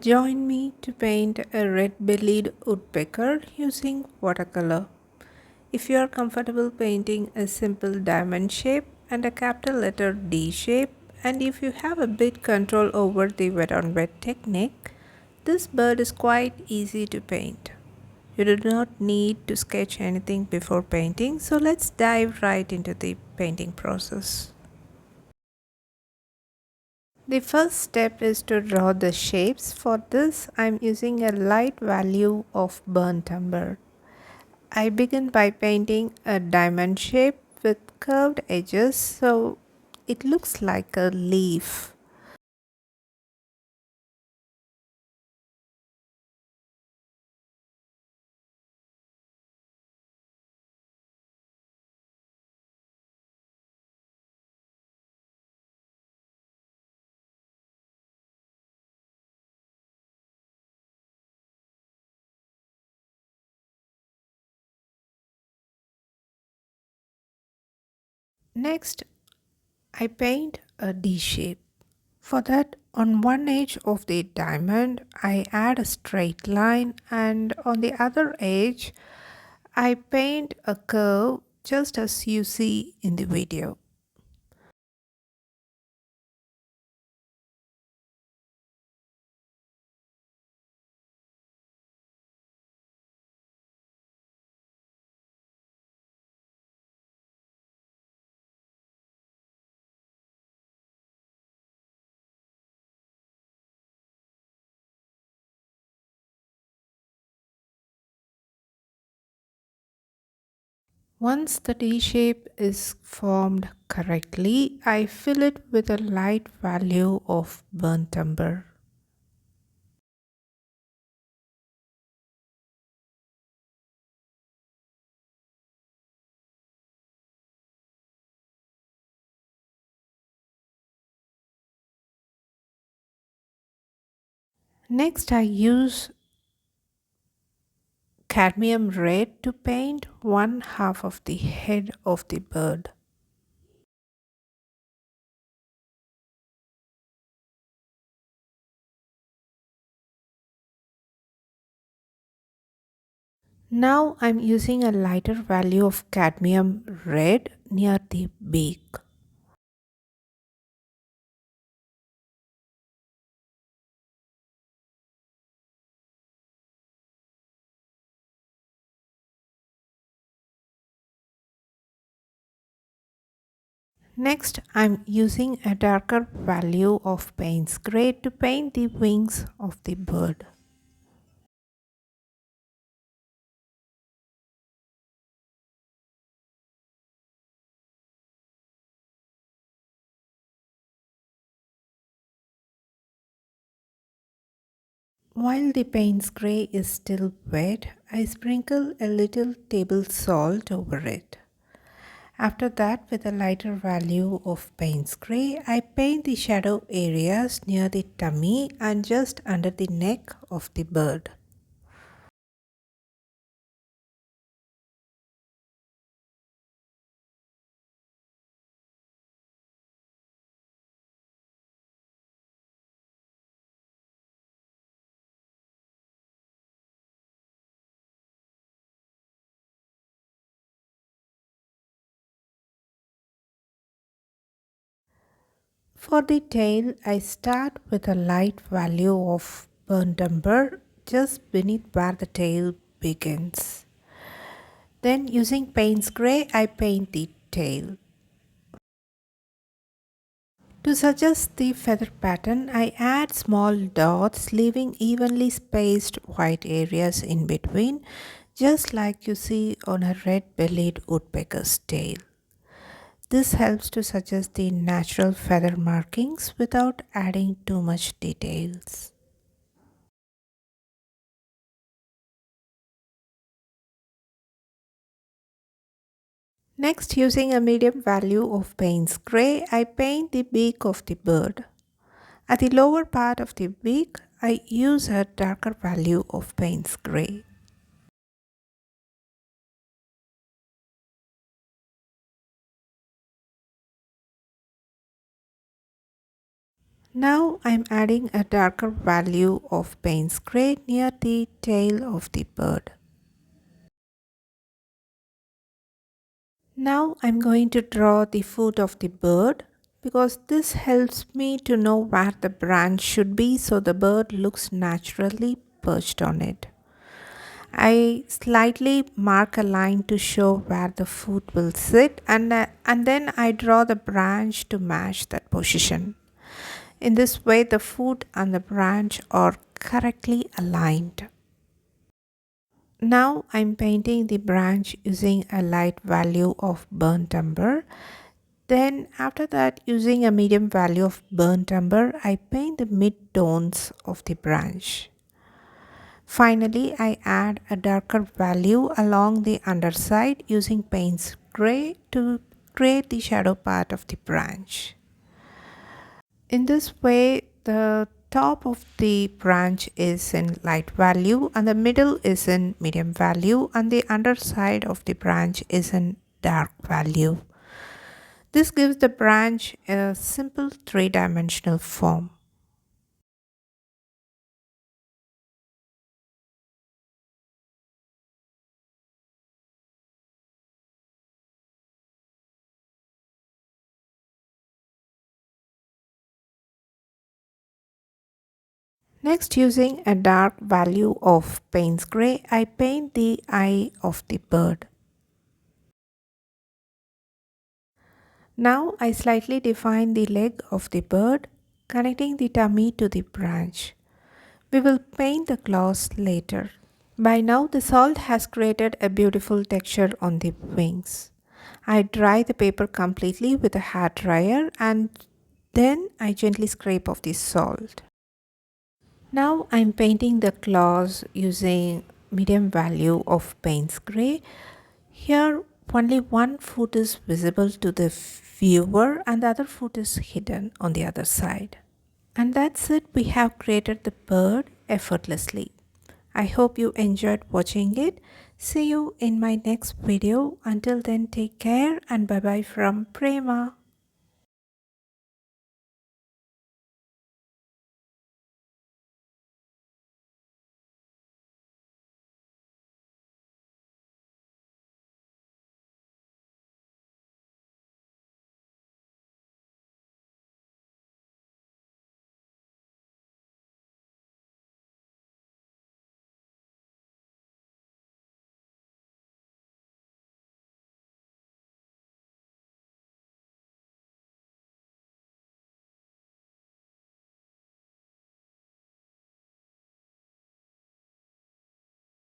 Join me to paint a red-bellied woodpecker using watercolor. If you are comfortable painting a simple diamond shape and a capital letter D shape, and if you have a bit control over the wet on wet technique, this bird is quite easy to paint. You do not need to sketch anything before painting, so let's dive right into the painting process. The first step is to draw the shapes. For this, I'm using a light value of burnt umber. I begin by painting a diamond shape with curved edges so it looks like a leaf. Next, I paint a D shape. For that, on one edge of the diamond, I add a straight line, and on the other edge, I paint a curve just as you see in the video. Once the D shape is formed correctly, I fill it with a light value of burnt umber. Next, I use cadmium red to paint one half of the head of the bird. Now I'm using a lighter value of cadmium red near the beak. Next, I'm using a darker value of Payne's Grey to paint the wings of the bird. While the Payne's Grey is still wet, I sprinkle a little table salt over it. After that, with a lighter value of Payne's Grey, I paint the shadow areas near the tummy and just under the neck of the bird. For the tail, I start with a light value of burnt umber just beneath where the tail begins. Then, using Payne's Grey, I paint the tail. To suggest the feather pattern, I add small dots, leaving evenly spaced white areas in between, just like you see on a red-bellied woodpecker's tail. This helps to suggest the natural feather markings without adding too much details. Next, using a medium value of Payne's Grey, I paint the beak of the bird. At the lower part of the beak, I use a darker value of Payne's Grey. Now I'm adding a darker value of Payne's gray near the tail of the bird. Now I'm going to draw the foot of the bird because this helps me to know where the branch should be so the bird looks naturally perched on it. I slightly mark a line to show where the foot will sit and then I draw the branch to match that position. In this way, the foot and the branch are correctly aligned. Now I'm painting the branch using a light value of burnt umber. Then after that, using a medium value of burnt umber, I paint the mid-tones of the branch. Finally, I add a darker value along the underside using Payne's gray to create the shadow part of the branch. In this way, the top of the branch is in light value and the middle is in medium value and the underside of the branch is in dark value. This gives the branch a simple three-dimensional form. Next, using a dark value of Payne's gray, I paint the eye of the bird. Now I slightly define the leg of the bird, connecting the tummy to the branch. We will paint the claws later. By now the salt has created a beautiful texture on the wings. I dry the paper completely with a hair dryer and then I gently scrape off the salt. Now I'm painting the claws using medium value of Payne's gray. Here only one foot is visible to the viewer and the other foot is hidden on the other side. And that's it, we have created the bird effortlessly. I hope you enjoyed watching it. See you in my next video. Until then, take care and bye bye from Prema.